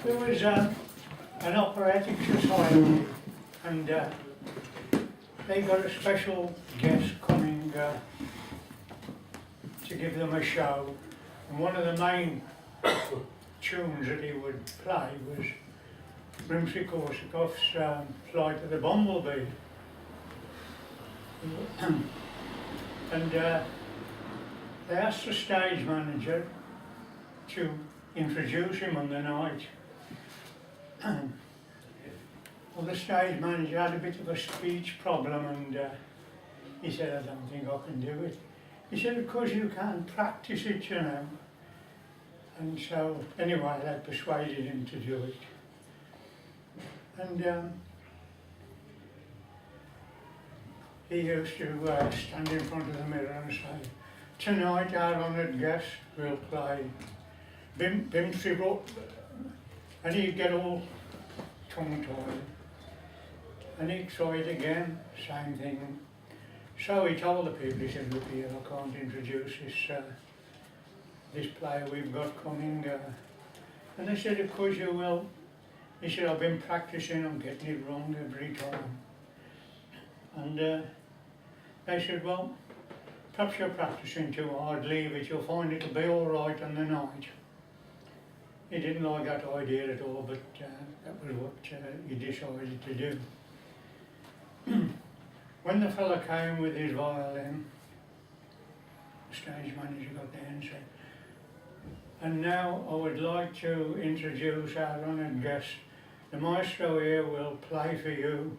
There was an operatic society, and they got a special guest coming to give them a show. And one of the main tunes that he would play was Rimsky-Korsakov's Flight of the Bumblebee. And they asked the stage manager to introduce him on the night. Well, the stage manager had a bit of a speech problem, and he said, I don't think I can do it. He said, of course you can't practice it, you know. And so, anyway, they persuaded him to do it. And he used to stand in front of the mirror and say, tonight our honoured guest will play Bimsy, and he'd get all tongue-tied. And he'd try it again, same thing. So he told the people, he said, look here, I can't introduce this player we've got coming. And they said, of course you will. He said, I've been practicing, I'm getting it wrong every time. And they said, well, perhaps you're practicing too hard, leave it, you'll find it'll be all right on the night. He didn't like that idea at all, but that was what he decided to do. When the fella came with his violin, the stage manager got there and said, and now I would like to introduce our honoured guest. The maestro here will play for you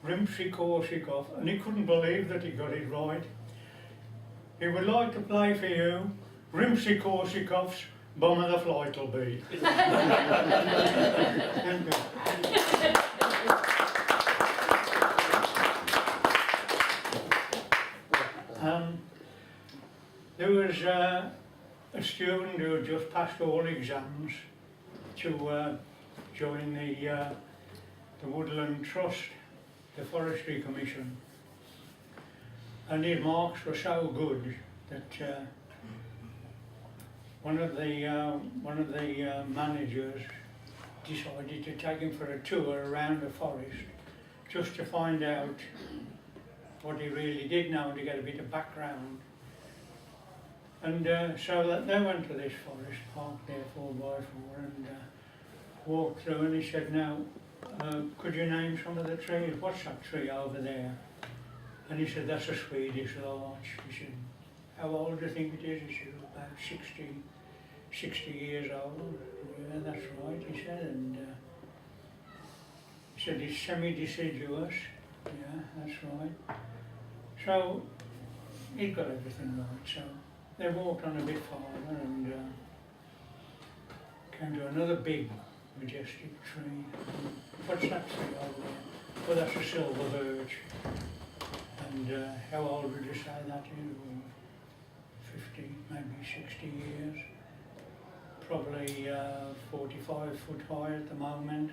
Rimsky-Korsakov, and he couldn't believe that he got it right. He would like to play for you Rimsky-Korsakov's Bomber the Flight'll Be. There was a student who had just passed all exams to join the Woodland Trust, the Forestry Commission, and his marks were so good that one of the managers decided to take him for a tour around the forest just to find out what he really did know and to get a bit of background. And so that they went to this forest, parked there 4x4, and walked through, and he said, now, could you name some of the trees? What's that tree over there? And he said, that's a Swedish larch. He said, how old do you think it is? He said, about 60 years old. Yeah, that's right, he said. And he said, it's semi-deciduous. Yeah, that's right. So he got everything right. So they walked on a bit farther and came to another big, majestic tree. What's that tree over there? Well, that's a silver birch. And how old would you say that is? Well, 50, maybe 60 years. Probably 45 foot high at the moment.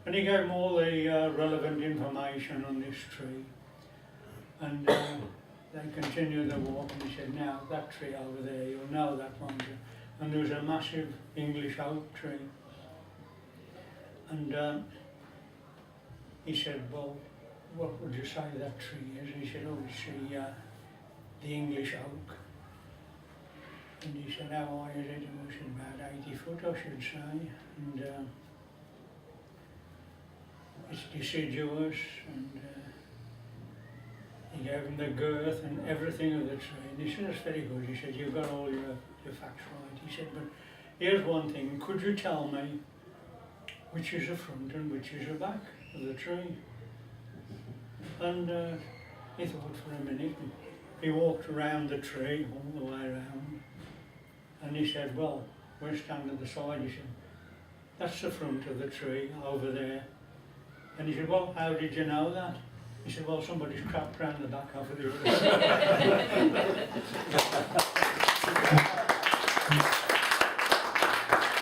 And he gave them all the relevant information on this tree. And they continued the walk, and he said, now that tree over there, you'll know that one. And there was a massive English oak tree. And he said, well, what would you say that tree is? He said, oh, it's the English oak. And he said, how high is it? And we said, about 80 foot, I should say. And it's deciduous, and he gave him the girth and everything of the tree. And he said, that's very good. He said, you've got all your facts right. He said, but here's one thing. Could you tell me which is the front and which is the back of the tree? And he thought for a minute. He walked around the tree, all the way around. And he said, well, we'll stand at the side. He said, that's the front of the tree over there. And he said, well, how did you know that? He said, well, somebody's crapped round the back over the other side.